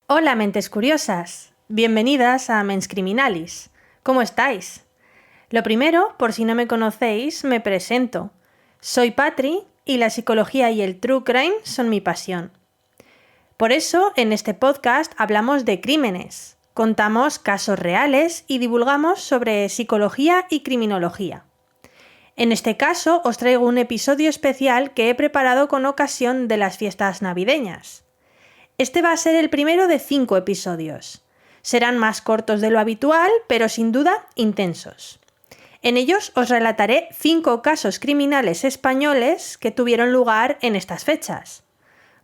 Hola, mentes curiosas. Bienvenidas a Mens Criminalis. ¿Cómo estáis? Lo primero, por si no me conocéis, me presento. Soy Patri y la psicología y el true crime son mi pasión. Por eso, en este podcast hablamos de crímenes, contamos casos reales y divulgamos sobre psicología y criminología. En este caso, os traigo un episodio especial que he preparado con ocasión de las fiestas navideñas. Este va a ser el primero de 5 episodios. Serán más cortos de lo habitual, pero sin duda intensos. En ellos os relataré 5 casos criminales españoles que tuvieron lugar en estas fechas.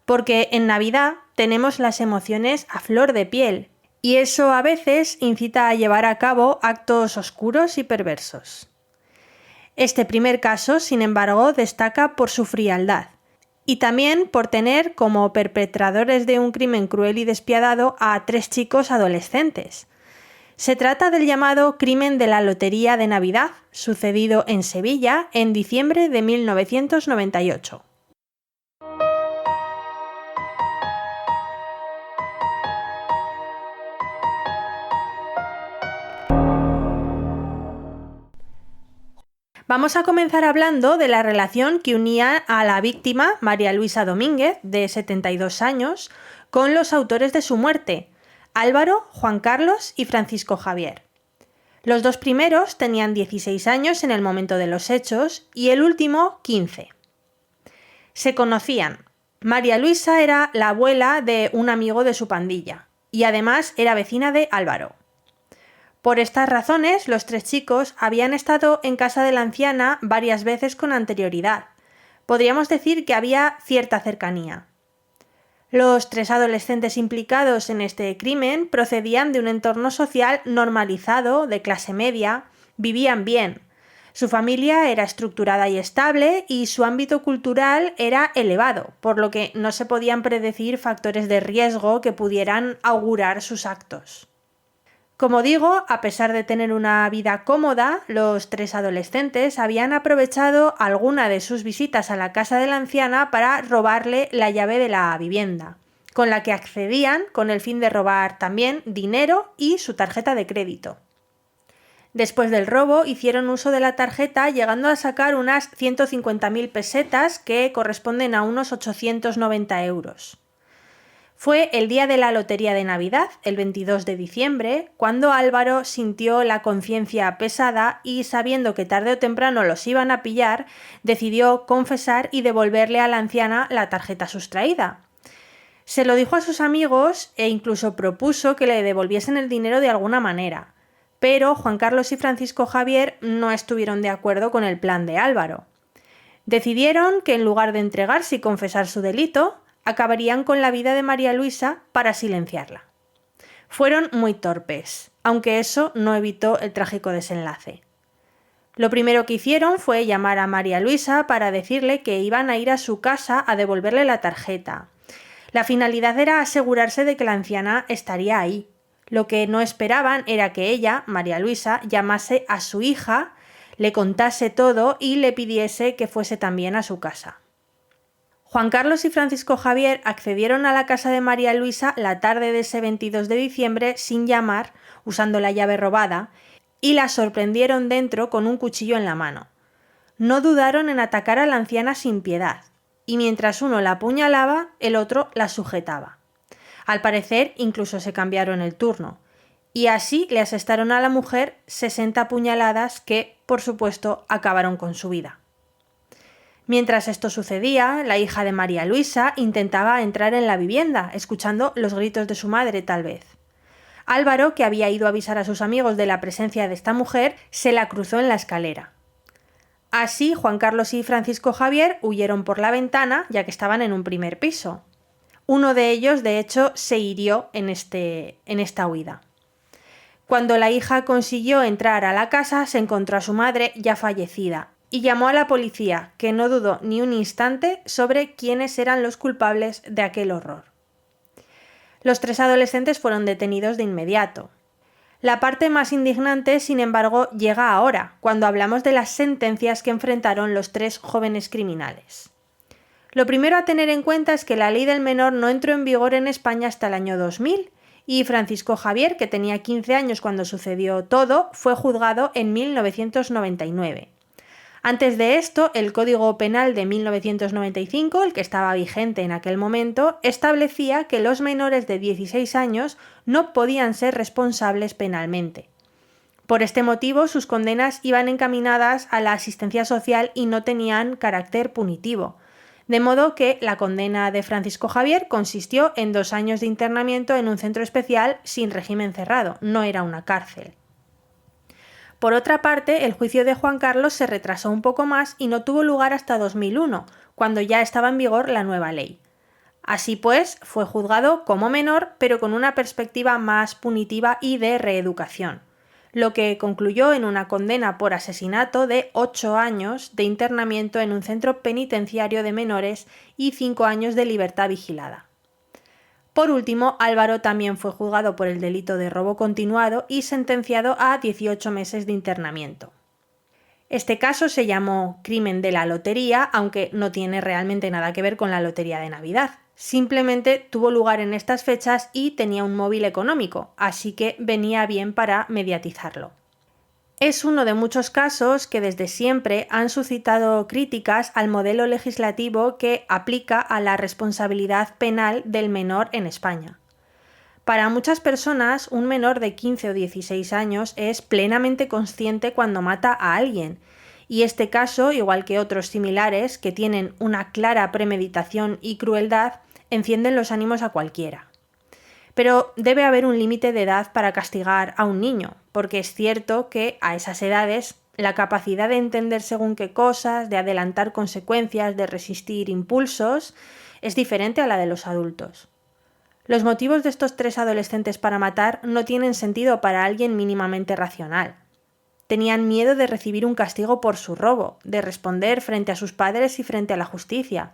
Porque en Navidad tenemos las emociones a flor de piel, y eso a veces incita a llevar a cabo actos oscuros y perversos. Este primer caso, sin embargo, destaca por su frialdad y también por tener como perpetradores de un crimen cruel y despiadado a 3 chicos adolescentes. Se trata del llamado crimen de la Lotería de Navidad, sucedido en Sevilla en diciembre de 1998. Vamos a comenzar hablando de la relación que unía a la víctima, María Luisa Domínguez, de 72 años, con los autores de su muerte, Álvaro, Juan Carlos y Francisco Javier. Los 2 primeros tenían 16 años en el momento de los hechos y el último 15. Se conocían. María Luisa era la abuela de un amigo de su pandilla y además era vecina de Álvaro. Por estas razones, los 3 chicos habían estado en casa de la anciana varias veces con anterioridad. Podríamos decir que había cierta cercanía. Los 3 adolescentes implicados en este crimen procedían de un entorno social normalizado, de clase media, vivían bien. Su familia era estructurada y estable y su ámbito cultural era elevado, por lo que no se podían predecir factores de riesgo que pudieran augurar sus actos. Como digo, a pesar de tener una vida cómoda, los 3 adolescentes habían aprovechado alguna de sus visitas a la casa de la anciana para robarle la llave de la vivienda, con la que accedían con el fin de robar también dinero y su tarjeta de crédito. Después del robo, hicieron uso de la tarjeta llegando a sacar unas 150.000 pesetas que corresponden a unos 890 euros. Fue el día de la Lotería de Navidad, el 22 de diciembre, cuando Álvaro sintió la conciencia pesada y, sabiendo que tarde o temprano los iban a pillar, decidió confesar y devolverle a la anciana la tarjeta sustraída. Se lo dijo a sus amigos e incluso propuso que le devolviesen el dinero de alguna manera, pero Juan Carlos y Francisco Javier no estuvieron de acuerdo con el plan de Álvaro. Decidieron que en lugar de entregarse y confesar su delito, acabarían con la vida de María Luisa para silenciarla. Fueron muy torpes, aunque eso no evitó el trágico desenlace. Lo primero que hicieron fue llamar a María Luisa para decirle que iban a ir a su casa a devolverle la tarjeta. La finalidad era asegurarse de que la anciana estaría ahí. Lo que no esperaban era que ella, María Luisa, llamase a su hija, le contase todo y le pidiese que fuese también a su casa. Juan Carlos y Francisco Javier accedieron a la casa de María Luisa la tarde de ese 22 de diciembre sin llamar, usando la llave robada, y la sorprendieron dentro con un cuchillo en la mano. No dudaron en atacar a la anciana sin piedad, y mientras uno la apuñalaba, el otro la sujetaba. Al parecer, incluso se cambiaron el turno, y así le asestaron a la mujer 60 puñaladas que, por supuesto, acabaron con su vida. Mientras esto sucedía, la hija de María Luisa intentaba entrar en la vivienda, escuchando los gritos de su madre tal vez. Álvaro, que había ido a avisar a sus amigos de la presencia de esta mujer, se la cruzó en la escalera. Así, Juan Carlos y Francisco Javier huyeron por la ventana, ya que estaban en un primer piso. Uno de ellos, de hecho, se hirió en esta huida. Cuando la hija consiguió entrar a la casa, se encontró a su madre ya fallecida y llamó a la policía, que no dudó ni un instante sobre quiénes eran los culpables de aquel horror. Los 3 adolescentes fueron detenidos de inmediato. La parte más indignante, sin embargo, llega ahora, cuando hablamos de las sentencias que enfrentaron los 3 jóvenes criminales. Lo primero a tener en cuenta es que la ley del menor no entró en vigor en España hasta el año 2000 y Francisco Javier, que tenía 15 años cuando sucedió todo, fue juzgado en 1999. Antes de esto, el Código Penal de 1995, el que estaba vigente en aquel momento, establecía que los menores de 16 años no podían ser responsables penalmente. Por este motivo, sus condenas iban encaminadas a la asistencia social y no tenían carácter punitivo. De modo que la condena de Francisco Javier consistió en 2 años de internamiento en un centro especial sin régimen cerrado, no era una cárcel. Por otra parte, el juicio de Juan Carlos se retrasó un poco más y no tuvo lugar hasta 2001, cuando ya estaba en vigor la nueva ley. Así pues, fue juzgado como menor, pero con una perspectiva más punitiva y de reeducación, lo que concluyó en una condena por asesinato de 8 años de internamiento en un centro penitenciario de menores y 5 años de libertad vigilada. Por último, Álvaro también fue juzgado por el delito de robo continuado y sentenciado a 18 meses de internamiento. Este caso se llamó crimen de la lotería, aunque no tiene realmente nada que ver con la lotería de Navidad. Simplemente tuvo lugar en estas fechas y tenía un móvil económico, así que venía bien para mediatizarlo. Es uno de muchos casos que desde siempre han suscitado críticas al modelo legislativo que aplica a la responsabilidad penal del menor en España. Para muchas personas, un menor de 15 o 16 años es plenamente consciente cuando mata a alguien, y este caso, igual que otros similares que tienen una clara premeditación y crueldad, encienden los ánimos a cualquiera. Pero debe haber un límite de edad para castigar a un niño, porque es cierto que a esas edades la capacidad de entender según qué cosas, de adelantar consecuencias, de resistir impulsos, es diferente a la de los adultos. Los motivos de estos 3 adolescentes para matar no tienen sentido para alguien mínimamente racional. Tenían miedo de recibir un castigo por su robo, de responder frente a sus padres y frente a la justicia.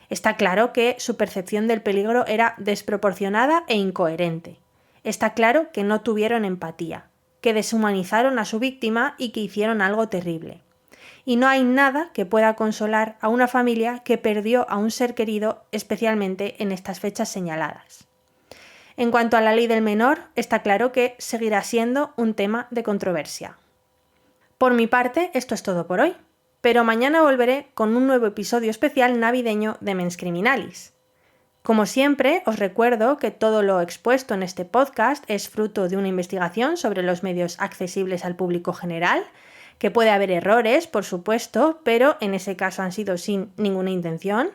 Está claro que su percepción del peligro era desproporcionada e incoherente. Está claro que no tuvieron empatía, que deshumanizaron a su víctima y que hicieron algo terrible. Y no hay nada que pueda consolar a una familia que perdió a un ser querido, especialmente en estas fechas señaladas. En cuanto a la ley del menor, está claro que seguirá siendo un tema de controversia. Por mi parte, esto es todo por hoy. Pero mañana volveré con un nuevo episodio especial navideño de Mens Criminalis. Como siempre, os recuerdo que todo lo expuesto en este podcast es fruto de una investigación sobre los medios accesibles al público general, que puede haber errores, por supuesto, pero en ese caso han sido sin ninguna intención,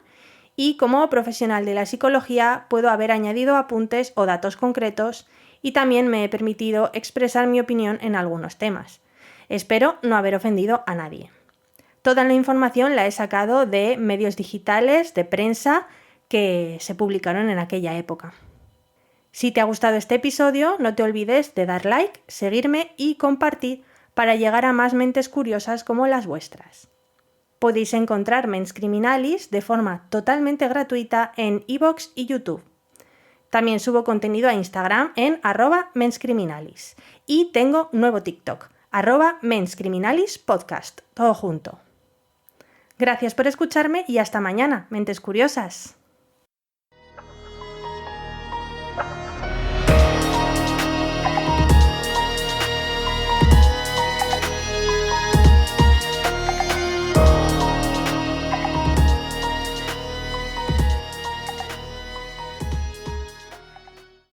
y como profesional de la psicología puedo haber añadido apuntes o datos concretos y también me he permitido expresar mi opinión en algunos temas. Espero no haber ofendido a nadie. Toda la información la he sacado de medios digitales, de prensa, que se publicaron en aquella época. Si te ha gustado este episodio, no te olvides de dar like, seguirme y compartir para llegar a más mentes curiosas como las vuestras. Podéis encontrar Mens Criminalis de forma totalmente gratuita en iVoox y YouTube. También subo contenido a Instagram en @menscriminalis y tengo nuevo TikTok, @menscriminalispodcast, todo junto. Gracias por escucharme y hasta mañana, mentes curiosas.